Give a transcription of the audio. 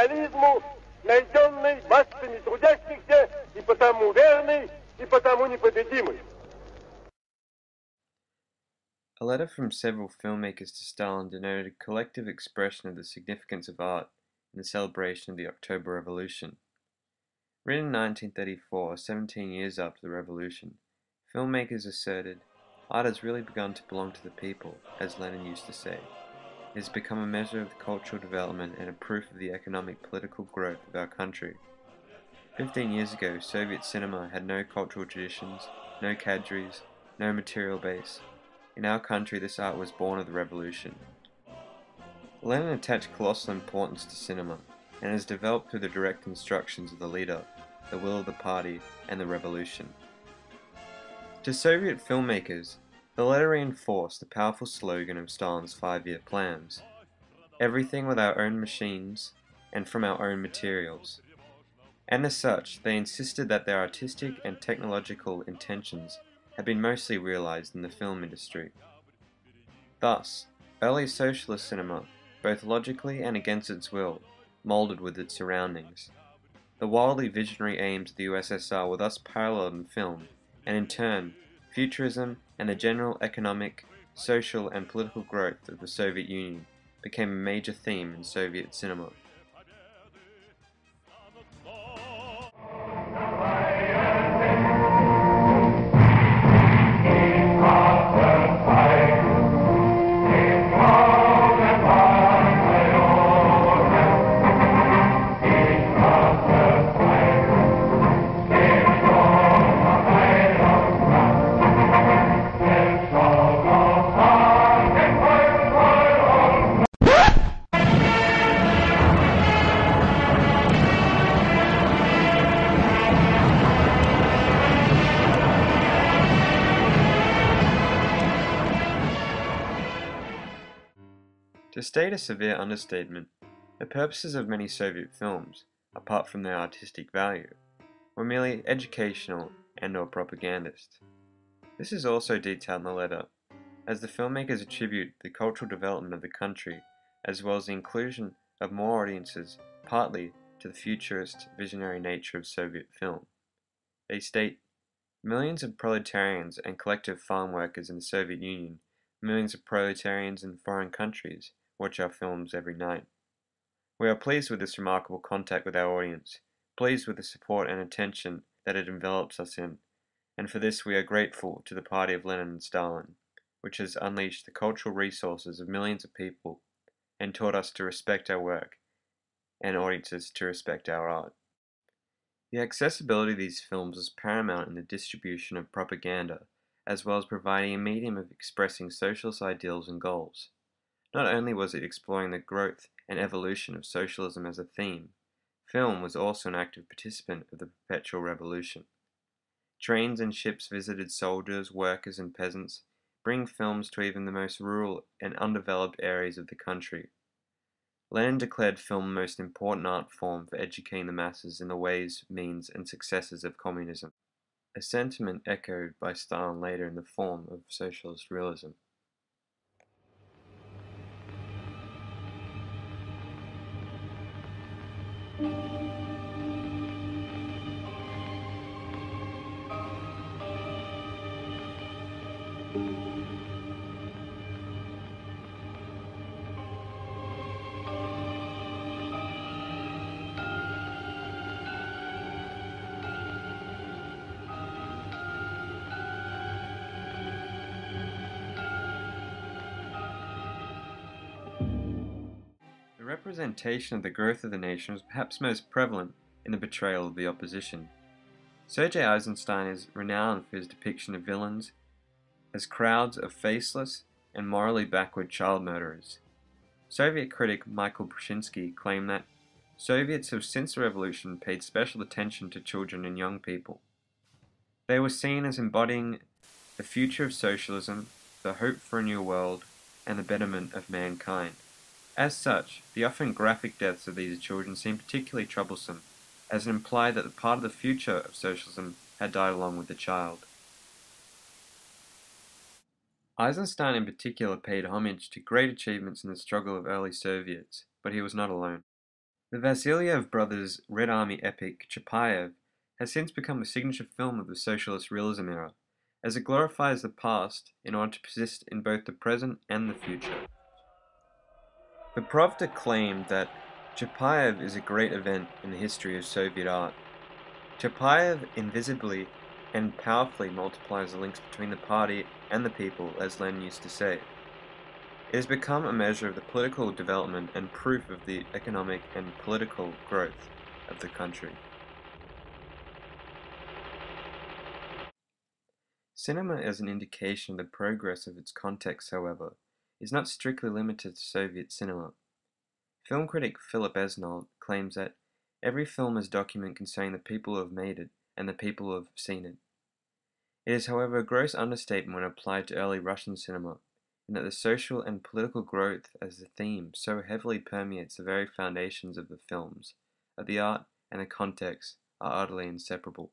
реализму, найденный массами трудящихся и потому верный, и потому непобедимый. A letter from several filmmakers to Stalin denoted a collective expression of the significance of art in the celebration of the October Revolution. Written in 1934, 17 years after the revolution, filmmakers asserted, art has really begun to belong to the people, as Lenin used to say. It has become a measure of the cultural development and a proof of the economic political growth of our country. 15 years ago, Soviet cinema had no cultural traditions, no cadres, no material base. In our country, this art was born of the revolution. Lenin attached colossal importance to cinema, and has developed through the direct instructions of the leader, the will of the party, and the revolution. To Soviet filmmakers, the letter reinforced the powerful slogan of Stalin's 5-year plans: everything with our own machines and from our own materials. And as such, they insisted that their artistic and technological intentions had been mostly realized in the film industry. Thus, early socialist cinema, both logically and against its will, molded with its surroundings. The wildly visionary aims of the USSR were thus paralleled in film, and in turn, futurism and the general economic, social and political growth of the Soviet Union became a major theme in Soviet cinema. To state a severe understatement, the purposes of many Soviet films, apart from their artistic value, were merely educational and/or propagandist. This is also detailed in the letter, as the filmmakers attribute the cultural development of the country, as well as the inclusion of more audiences, partly to the futurist, visionary nature of Soviet film. They state, millions of proletarians and collective farm workers in the Soviet Union, millions of proletarians in foreign countries, watch our films every night. We are pleased with this remarkable contact with our audience, pleased with the support and attention that it envelops us in, and for this we are grateful to the party of Lenin and Stalin, which has unleashed the cultural resources of millions of people and taught us to respect our work and audiences to respect our art. The accessibility of these films is paramount in the distribution of propaganda, as well as providing a medium of expressing socialist ideals and goals. Not only was it exploring the growth and evolution of socialism as a theme, film was also an active participant of the perpetual revolution. Trains and ships visited soldiers, workers, and peasants, bringing films to even the most rural and undeveloped areas of the country. Lenin declared film the most important art form for educating the masses in the ways, means, and successes of communism, a sentiment echoed by Stalin later in the form of socialist realism. The representation of the growth of the nation was perhaps most prevalent in the portrayal of the opposition. Sergei Eisenstein is renowned for his depiction of villains as crowds of faceless and morally backward child murderers. Soviet critic Michael Brzezinski claimed that Soviets have since the revolution paid special attention to children and young people. They were seen as embodying the future of socialism, the hope for a new world, and the betterment of mankind. As such, the often graphic deaths of these children seemed particularly troublesome, as it implied that the part of the future of socialism had died along with the child. Eisenstein in particular paid homage to great achievements in the struggle of early Soviets, but he was not alone. The Vasilyev brothers' Red Army epic Chapayev has since become a signature film of the socialist realism era, as it glorifies the past in order to persist in both the present and the future. The Pravda claimed that Chapayev is a great event in the history of Soviet art. Chapayev invisibly and powerfully multiplies the links between the party and the people, as Lenin used to say. It has become a measure of the political development and proof of the economic and political growth of the country. Cinema as an indication of the progress of its context, however, is not strictly limited to Soviet cinema. Film critic Philip Esnault claims that every film is a document concerning the people who have made it and the people who have seen it. It is, however, a gross understatement when applied to early Russian cinema, in that the social and political growth as the theme so heavily permeates the very foundations of the films, that the art and the context are utterly inseparable.